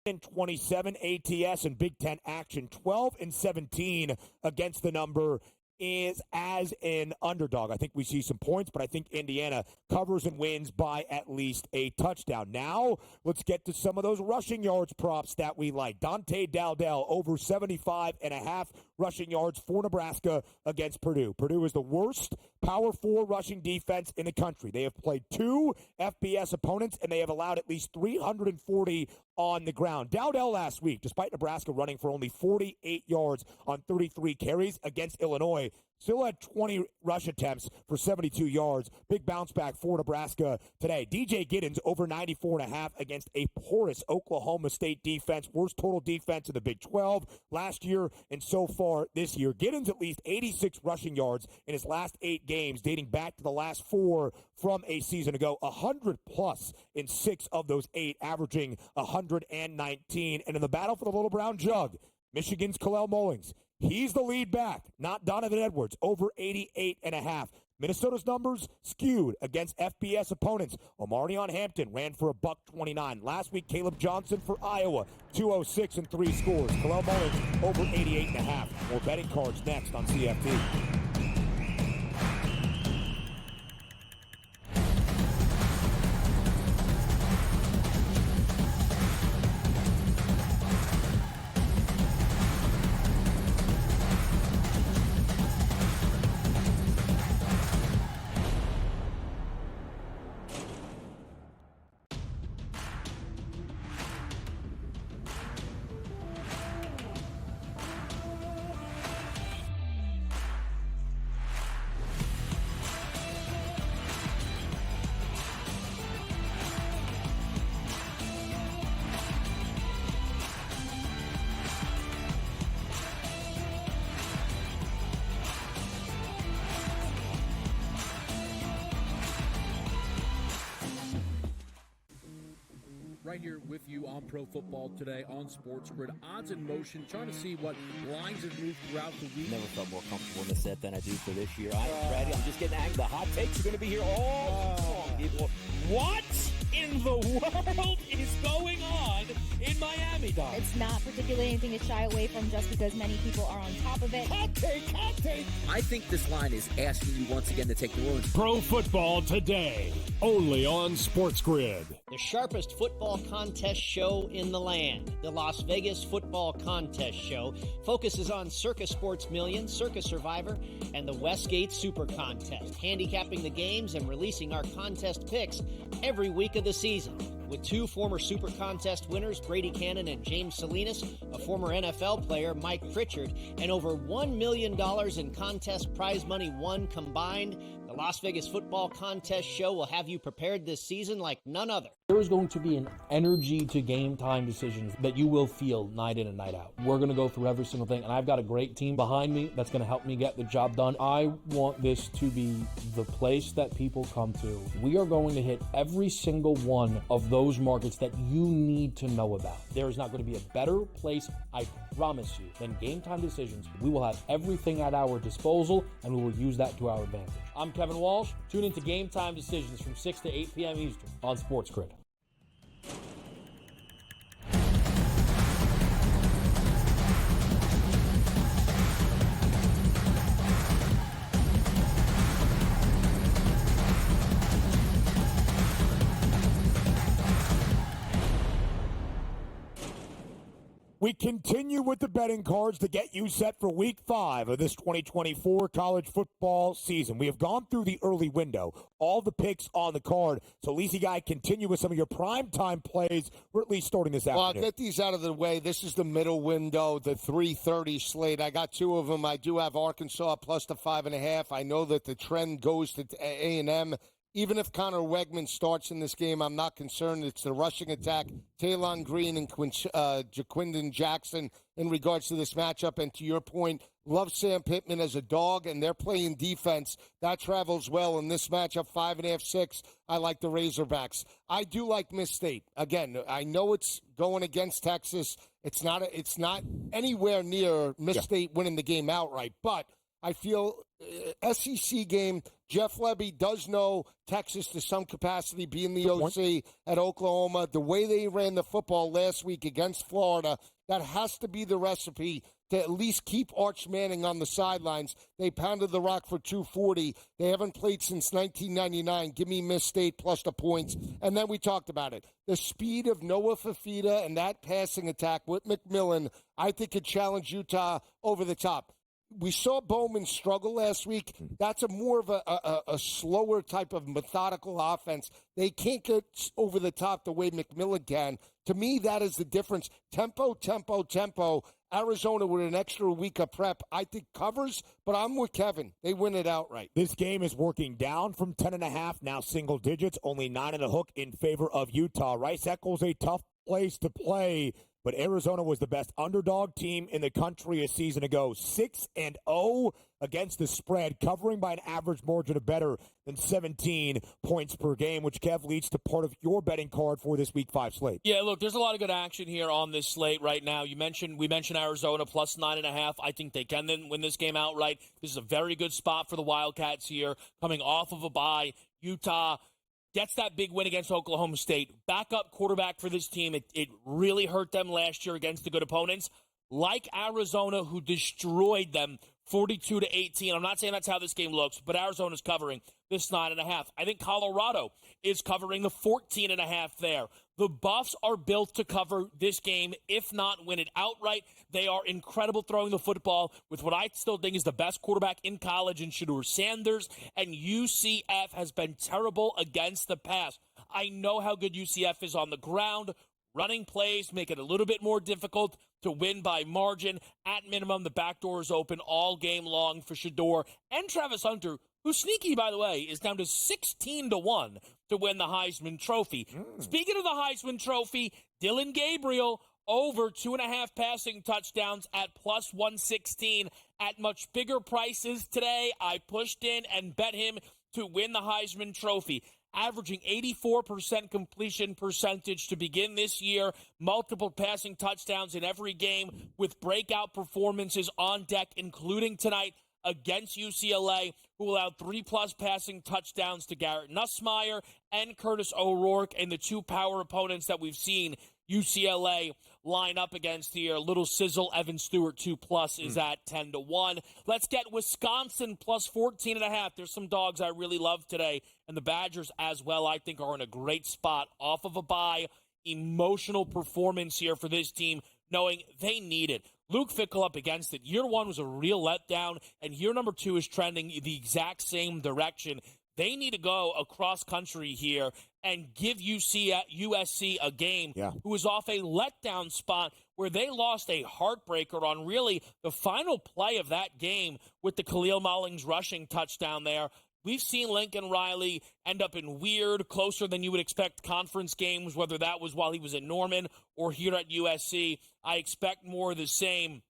in 27 ATS and Big Ten action, 12-17 against the number is as an underdog. I think we see some points, but I think Indiana covers and wins by at least a touchdown. Now, let's get to some of those rushing yards props that we like. Dante Dowdell over 75.5 rushing yards for Nebraska against Purdue. Purdue is the worst Power 4 rushing defense in the country. They have played 2 FBS opponents, and they have allowed at least 340 on the ground. Dowdell last week, despite Nebraska running for only 48 yards on 33 carries against Illinois, still had 20 rush attempts for 72 yards. Big bounce back for Nebraska today. DJ Giddens over 94.5 against a porous Oklahoma State defense. Worst total defense in the Big 12 last year and so far this year. Giddens at least 86 rushing yards in his last 8 games, dating back to the last 4 from a season ago. 100+ in 6 of those 8, averaging 119. And in the battle for the Little Brown Jug, Michigan's Kalel Mullings. He's the lead back, not Donovan Edwards, over 88.5. Minnesota's numbers skewed against FBS opponents. Omarion Hampton ran for $129. Last week, Caleb Johnson for Iowa, 206 and 3 scores. Kalel Mullings over 88.5. More betting cards next on CFB. right here with you on Pro Football Today on SportsGrid. Odds in motion, trying to see what lines have moved throughout the week. Never felt more comfortable in the set than I do for this year. I'm ready. I'm just getting angry. The hot takes are going to be here all long. What in the world is going on in Miami, Doc? It's not particularly anything to shy away from just because many people are on top of it. Hot take, hot take. I think this line is asking you once again to take New Orleans. Pro Football Today, only on SportsGrid. The sharpest football contest show in the land, the Las Vegas Football Contest Show, focuses on Circus Sports Million, Circus Survivor, and the Westgate Super Contest, handicapping the games and releasing our contest picks every week of the season. With two former Super Contest winners, Brady Cannon and James Salinas, a former NFL player, Mike Pritchard, and over $1 million in contest prize money won combined, the Las Vegas Football Contest Show will have you prepared this season like none other. There is going to be an energy to game time decisions that you will feel night in and night out. We're going to go through every single thing, and I've got a great team behind me that's going to help me get the job done. I want this to be the place that people come to. We are going to hit every single one of those markets that you need to know about. There is not going to be a better place, I promise you, than game time decisions. We will have everything at our disposal, and we will use that to our advantage. I'm Kevin Walsh. Tune into Game Time Decisions from 6 to 8 p.m. Eastern on SportsGrid. We continue with the betting cards to get you set for Week 5 of this 2024 college football season. We have gone through the early window, all the picks on the card. So, Lisi Guy, continue with some of your primetime plays. We're at least starting this afternoon. Well, I'll get these out of the way. This is the middle window, the 3:30 slate. I got two of them. I do have Arkansas plus the 5.5. I know that the trend goes to A&M. Even if Connor Wegman starts in this game, I'm not concerned. It's the rushing attack, Taylon Green and Jaquindon Jackson in regards to this matchup. And to your point, love Sam Pittman as a dog, and they're playing defense. That travels well in this matchup, 5.5, 6. I like the Razorbacks. I do like Miss State. Again, I know it's going against Texas. It's not anywhere near Miss State winning the game outright, but I feel SEC game, Jeff Lebby does know Texas to some capacity, being the OC at Oklahoma. The way they ran the football last week against Florida, that has to be the recipe to at least keep Arch Manning on the sidelines. They pounded the rock for 240. They haven't played since 1999. Give me Miss State plus the points. And then we talked about it. The speed of Noah Fafita and that passing attack with McMillan, I think could challenge Utah over the top. We saw Bowman struggle last week. That's a more of a slower type of methodical offense. They can't get over the top the way McMillan can. To me, that is the difference. Tempo, tempo, tempo. Arizona with an extra week of prep, I think covers, but I'm with Kevin. They win it outright. This game is working down from 10.5, now single digits, only 9 in the hook in favor of Utah. Rice Eccles, a tough place to play, but Arizona was the best underdog team in the country a season ago. 6-0 against the spread, covering by an average margin of better than 17 points per game, which, Kev, leads to part of your betting card for this Week 5 slate. Yeah, look, there's a lot of good action here on this slate right now. We mentioned Arizona plus 9.5. I think they can then win this game outright. This is a very good spot for the Wildcats here, coming off of a bye. Utah gets that big win against Oklahoma State. Backup quarterback for this team. It really hurt them last year against the good opponents. Like Arizona, who destroyed them 42-18. I'm not saying that's how this game looks, but Arizona's covering this 9.5. I think Colorado is covering the 14.5 there. The Buffs are built to cover this game, if not win it outright. They are incredible throwing the football with what I still think is the best quarterback in college in Shedeur Sanders, and UCF has been terrible against the pass. I know how good UCF is on the ground. Running plays make it a little bit more difficult to win by margin. At minimum, the back door is open all game long for Shedeur and Travis Hunter, who's sneaky, by the way, is down to 16-1 to win the Heisman Trophy. Speaking of the Heisman Trophy, Dylan Gabriel over 2.5 passing touchdowns at plus 116 at much bigger prices today. I pushed in and bet him to win the Heisman Trophy. averaging 84% completion percentage to begin this year, multiple passing touchdowns in every game with breakout performances on deck, including tonight against UCLA, who allowed 3+ passing touchdowns to Garrett Nussmeier and Curtis O'Rourke, and the two power opponents that we've seen UCLA line up against here. Little sizzle, Evan Stewart 2+ is at 10-1. Let's get Wisconsin plus 14.5. There's some dogs I really love today, and the Badgers as well, I think, are in a great spot off of a bye. Emotional performance here for this team, knowing they need it. Luke Fickell up against it. Year one was a real letdown, and year number two is trending the exact same direction. They need to go across country here and give USC a game who was off a letdown spot where they lost a heartbreaker on really the final play of that game with the Khalil Mullings rushing touchdown there. We've seen Lincoln Riley end up in weird, closer than you would expect conference games, whether that was while he was at Norman or here at USC. I expect more of the same.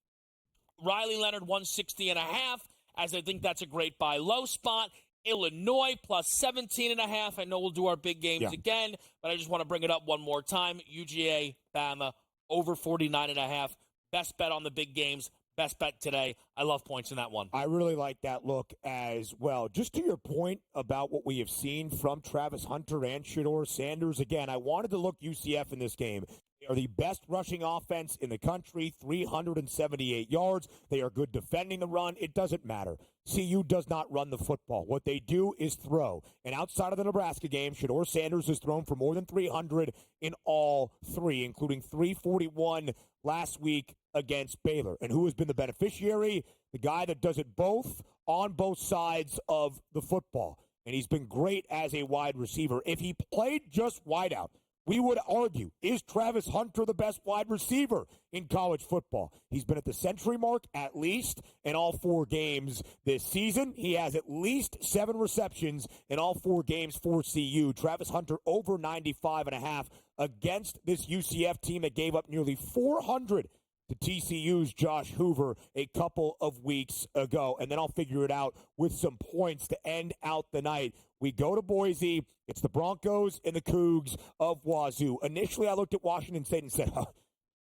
Riley Leonard 160.5, as I think that's a great buy low spot. Illinois plus 17.5. I know we'll do our big games again, but I just want to bring it up one more time. UGA, Bama, over 49.5. Best bet on the big games. Best bet today. I love points in that one. I really like that look as well. Just to your point about what we have seen from Travis Hunter and Shedeur Sanders, again, I wanted to look UCF in this game. They are the best rushing offense in the country, 378 yards. They are good defending the run. It doesn't matter. CU does not run the football. What they do is throw. And outside of the Nebraska game, Shedeur Sanders has thrown for more than 300 in all three, including 341 last week against Baylor. And who has been the beneficiary? The guy that does it both on both sides of the football. And he's been great as a wide receiver. If he played just wideout, we would argue, is Travis Hunter the best wide receiver in college football? He's been at the century mark at least in all 4 games this season. He has at least 7 receptions in all 4 games for CU. Travis Hunter over 95.5 against this UCF team that gave up nearly 400 to TCU's Josh Hoover a couple of weeks ago. And then I'll figure it out with some points to end out the night. We go to Boise. It's the Broncos and the Cougs of Wazoo. Initially, I looked at Washington State and said,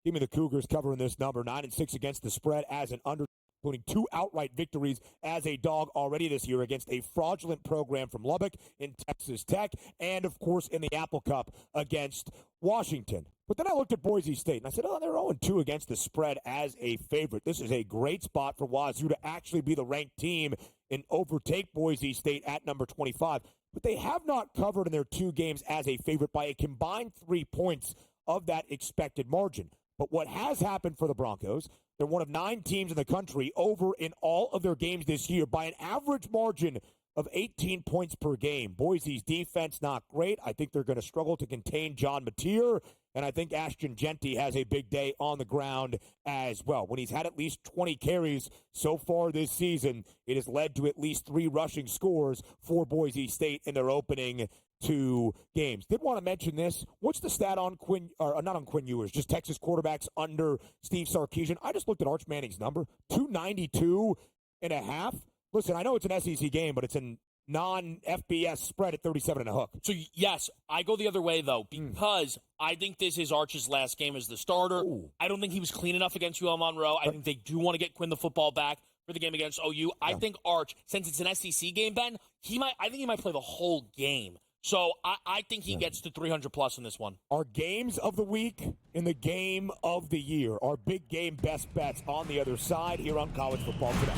give me the Cougars covering this number. 9-6 against the spread as an under, including 2 outright victories as a dog already this year against a fraudulent program from Lubbock in Texas Tech, and, of course, in the Apple Cup against Washington. But then I looked at Boise State, and I said, they're 0-2 against the spread as a favorite. This is a great spot for Wazoo to actually be the ranked team and overtake Boise State at number 25. But they have not covered in their 2 games as a favorite by a combined 3 points of that expected margin. But what has happened for the Broncos, they're one of 9 teams in the country over in all of their games this year by an average margin of 18 points per game. Boise's defense not great. I think they're going to struggle to contain John Mateer, and I think Ashton Genty has a big day on the ground as well. When he's had at least 20 carries so far this season, it has led to at least 3 rushing scores for Boise State in their opening 2 games. Did want to mention this. What's the stat on Quinn, or not on Quinn Ewers, just Texas quarterbacks under Steve Sarkisian? I just looked at Arch Manning's number, 292.5. Listen, I know it's an SEC game, but it's a non-FBS spread at 37 and a hook. So, yes, I go the other way, though, because I think this is Arch's last game as the starter. Ooh. I don't think he was clean enough against UL Monroe. I think they do want to get Quinn the football back for the game against OU. I think Arch, since it's an SEC game, Ben, I think he might play the whole game. So I think he gets to 300+ in this one. Our games of the week and the game of the year, our big game best bets on the other side here on College Football Today.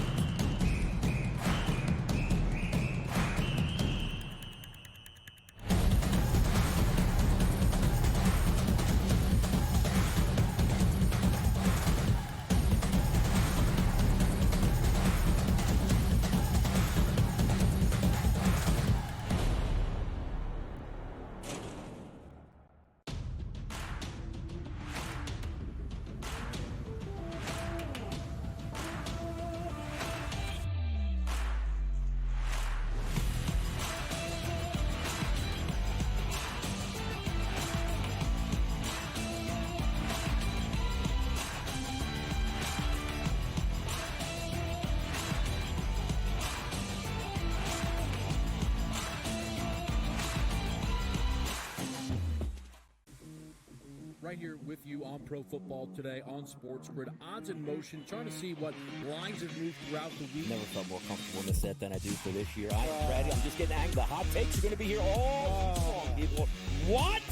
Right here with you on Pro Football Today on SportsGrid. Odds in motion, trying to see what lines have moved throughout the week. Never felt more comfortable in the set than I do for this year. I'm just getting angry. The hot takes are going to be here all people. What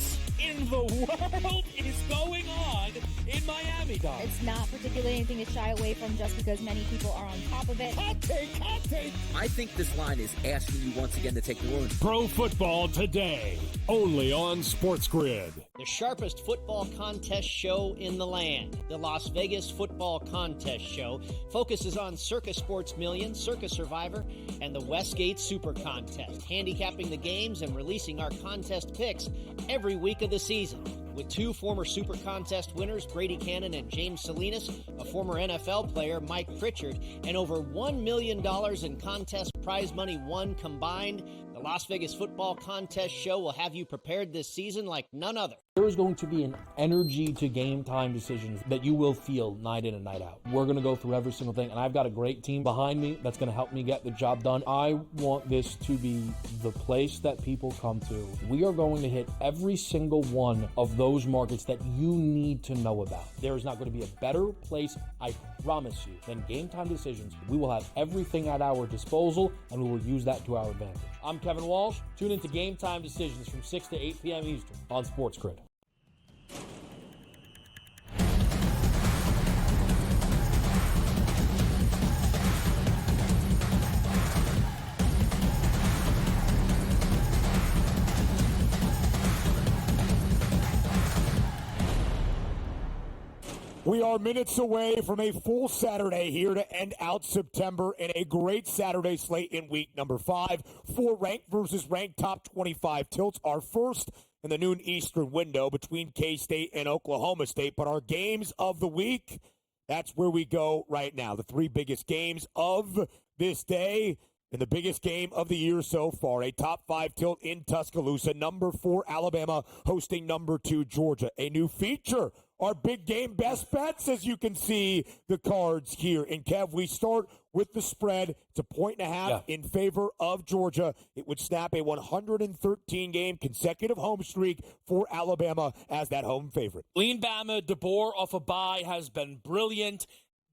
in the world is going on in Miami, dog? It's not particularly anything to shy away from just because many people are on top of it. Hot take, hot take. I think this line is asking you once again to take New Orleans. Pro Football Today, only on SportsGrid. The sharpest football contest show in the land. The Las Vegas Football Contest Show focuses on Circus Sports Million, Circus Survivor, and the Westgate Super Contest, handicapping the games and releasing our contest picks every week of the season. With two former Super Contest winners, Brady Cannon and James Salinas, a former NFL player, Mike Pritchard, and over $1 million in contest prize money won combined, the Las Vegas Football Contest Show will have you prepared this season like none other. There is going to be an energy to game time decisions that you will feel night in and night out. We're going to go through every single thing, and I've got a great team behind me that's going to help me get the job done. I want this to be the place that people come to. We are going to hit every single one of those markets that you need to know about. There is not going to be a better place, I promise you, than game time decisions. We will have everything at our disposal, and we will use that to our advantage. I'm Kevin Walsh. Tune into Game Time Decisions from 6 to 8 p.m. Eastern on SportsGrid. We are minutes away from a full Saturday here to end out September in a great Saturday slate in week number 5. 4 ranked versus ranked top 25 tilts are first in the noon Eastern window between K-State and Oklahoma State. But our games of the week, that's where we go right now. The 3 biggest games of this day and the biggest game of the year so far. A top 5 tilt in Tuscaloosa. Number 4, Alabama hosting number 2, Georgia. A new feature. Our big game best bets, as you can see the cards here. And Kev, we start with the spread. It's a 1.5 in favor of Georgia. It would snap a 113-game consecutive home streak for Alabama as that home favorite. Lean Bama, DeBoer off a bye has been brilliant,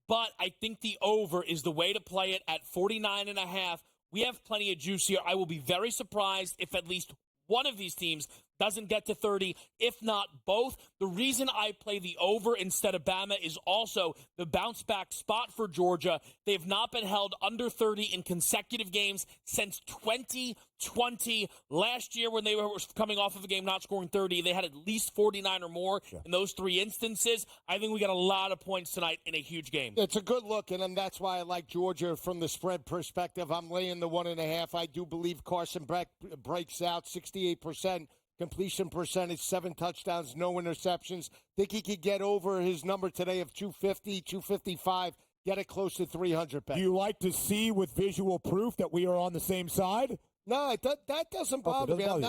but I think the over is the way to play it at 49.5. We have plenty of juice here. I will be very surprised if at least one of these teams doesn't get to 30, if not both. The reason I play the over instead of Bama is also the bounce-back spot for Georgia. They have not been held under 30 in consecutive games since 2020. Last year, when they were coming off of a game not scoring 30, they had at least 49 or more in those 3 instances. I think we got a lot of points tonight in a huge game. It's a good look, and that's why I like Georgia from the spread perspective. I'm laying the 1.5. I do believe Carson breaks out 68%. Completion percentage, 7 touchdowns, no interceptions. Think he could get over his number today of 250, 255, get it close to 300. Do you like to see with visual proof that we are on the same side? No, that doesn't bother me. No,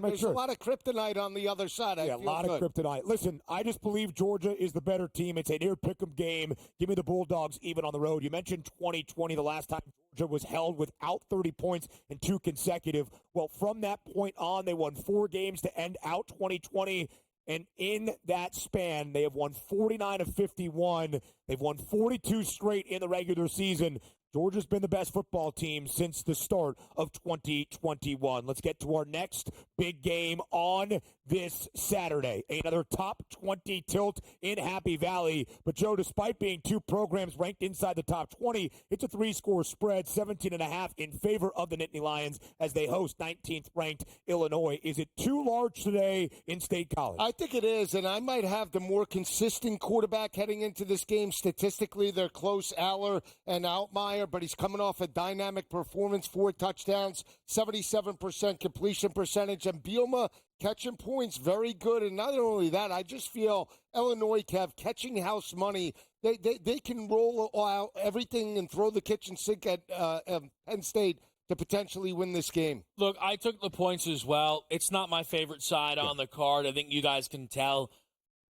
there's a lot of kryptonite on the other side. Yeah, a lot of kryptonite. Listen, I just believe Georgia is the better team. It's a near pick'em game. Give me the Bulldogs even on the road. You mentioned 2020, the last time Georgia was held without 30 points in 2 consecutive. Well, from that point on, they won 4 games to end out 2020. And in that span, they have won 49 of 51. They've won 42 straight in the regular season. Georgia's been the best football team since the start of 2021. Let's get to our next big game on this Saturday. Another top 20 tilt in Happy Valley. But, Joe, despite being 2 programs ranked inside the top 20, it's a 3-score spread, 17.5 in favor of the Nittany Lions as they host 19th-ranked Illinois. Is it too large today in State College? I think it is, and I might have the more consistent quarterback heading into this game. Statistically, they're close, Aller and Altmaier, but he's coming off a dynamic performance, 4 touchdowns, 77% completion percentage, and Bielema catching points, very good. And not only that, I just feel Illinois, Kev, catching house money. They can roll out everything and throw the kitchen sink at Penn State to potentially win this game. Look, I took the points as well. It's not my favorite side on the card. I think you guys can tell.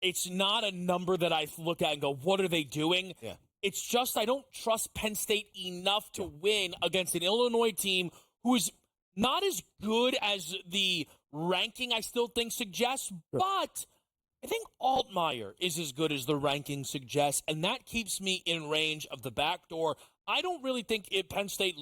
It's not a number that I look at and go, what are they doing? Yeah. It's just I don't trust Penn State enough to win against an Illinois team who is not as good as the ranking I still think suggests, but I think Altmaier is as good as the ranking suggests, and that keeps me in range of the back door. I don't really think Penn State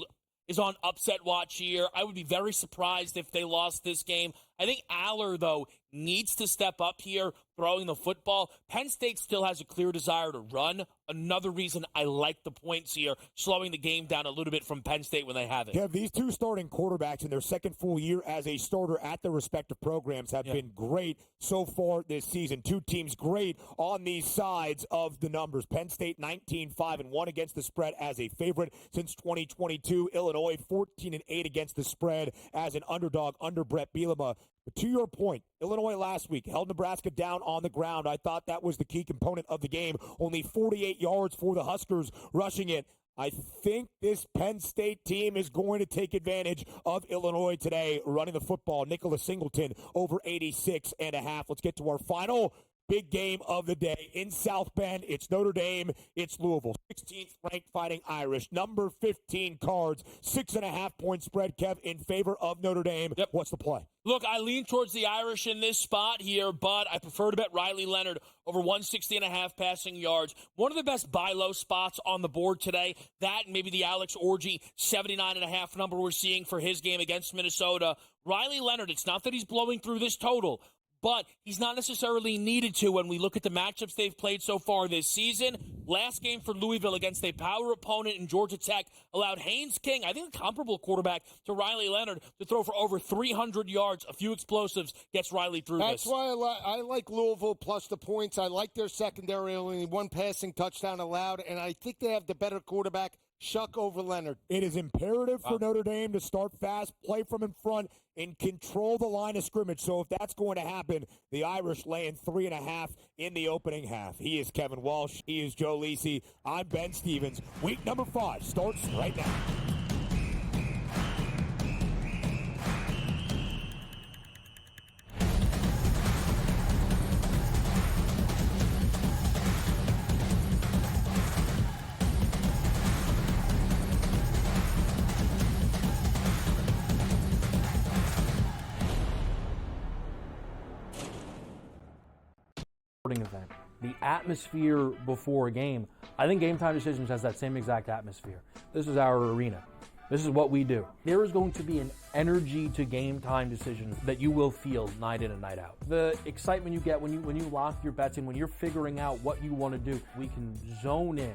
is on upset watch here. I would be very surprised if they lost this game. I think Aller, though, needs to step up here throwing the football. Penn State still has a clear desire to run. Another reason I like the points here, slowing the game down a little bit from Penn State when they have it. Yeah, these two starting quarterbacks in their second full year as a starter at their respective programs have been great so far this season. Two teams great on these sides of the numbers. Penn State 19-5-1 against the spread as a favorite since 2022. Illinois 14-8 against the spread as an underdog under Brett Bielema. But to your point, Illinois last week held Nebraska down on the ground. I thought that was the key component of the game. Only 48 yards for the Huskers rushing it. I think this Penn State team is going to take advantage of Illinois today, running the football. Nicholas Singleton over 86.5. Let's get to our final big game of the day. In South Bend, it's Notre Dame, it's Louisville. 16th ranked Fighting Irish. Number 15 Cards. 6.5-point spread, Kev, in favor of Notre Dame. Yep. What's the play? Look, I lean towards the Irish in this spot here, but I prefer to bet Riley Leonard over 160.5 passing yards. One of the best buy low spots on the board today. That and maybe the Alex Orji 79.5 number we're seeing for his game against Minnesota. Riley Leonard, it's not that he's blowing through this total, but he's not necessarily needed to when we look at the matchups they've played so far this season. Last game for Louisville against a power opponent in Georgia Tech allowed Haynes King, I think a comparable quarterback to Riley Leonard, to throw for over 300 yards. A few explosives gets Riley through That's this. why I like Louisville plus the points. I like their secondary, only one passing touchdown allowed, and I think they have the better quarterback, Shuck over Leonard. It is imperative for Notre Dame to start fast, play from in front, and control the line of scrimmage. So if that's going to happen, the Irish laying 3.5 in the opening half. He is Kevin Walsh. He is Joe Lisi. I'm Ben Stevens. Week number 5 starts right now. Event. The atmosphere before a game, I think Game Time Decisions has that same exact atmosphere. This is our arena. This is what we do. There is going to be an energy to Game Time Decisions that you will feel night in and night out. The excitement you get when you lock your bets in, when you're figuring out what you want to do, we can zone in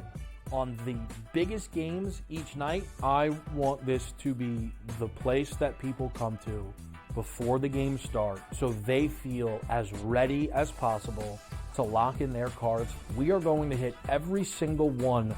on the biggest games each night. I want this to be the place that people come to before the games start so they feel as ready as possible to lock in their cards. We are going to hit every single one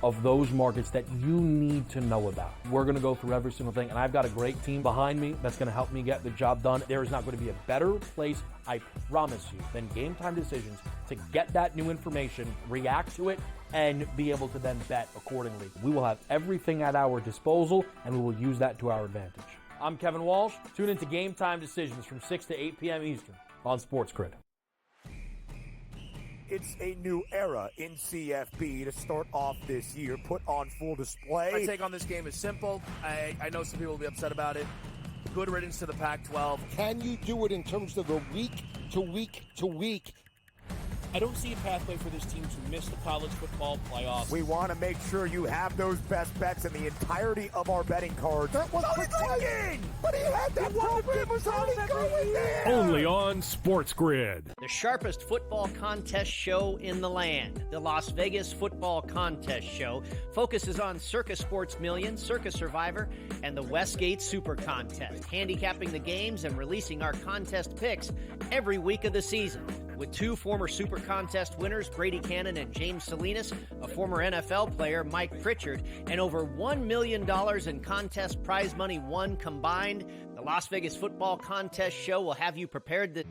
of those markets that you need to know about. We're going to go through every single thing, and I've got a great team behind me that's going to help me get the job done. There is not going to be a better place, I promise you, than Game Time Decisions to get that new information, react to it, and be able to then bet accordingly. We will have everything at our disposal, and we will use that to our advantage. I'm Kevin Walsh. Tune into Game Time Decisions from 6 to 8 p.m. Eastern on SportsGrid. It's a new era in CFB to start off this year, put on full display. My take on this game is simple. I know some people will be upset about it. Good riddance to the Pac-12. Can you do it in terms of the week to week to week? I don't see a pathway for this team to miss the college football playoffs. We want to make sure you have those best bets in the entirety of our betting cards. That was thinking! But he had that program was already going there! Only on SportsGrid. The sharpest football contest show in the land, the Las Vegas Football Contest Show, focuses on Circus Sports Million, Circus Survivor, and the Westgate Super Contest, handicapping the games and releasing our contest picks every week of the season. With 2 former Super Contest winners, Brady Cannon and James Salinas, a former NFL player, Mike Pritchard, and over $1 million in contest prize money won combined, the Las Vegas Football Contest Show will have you prepared to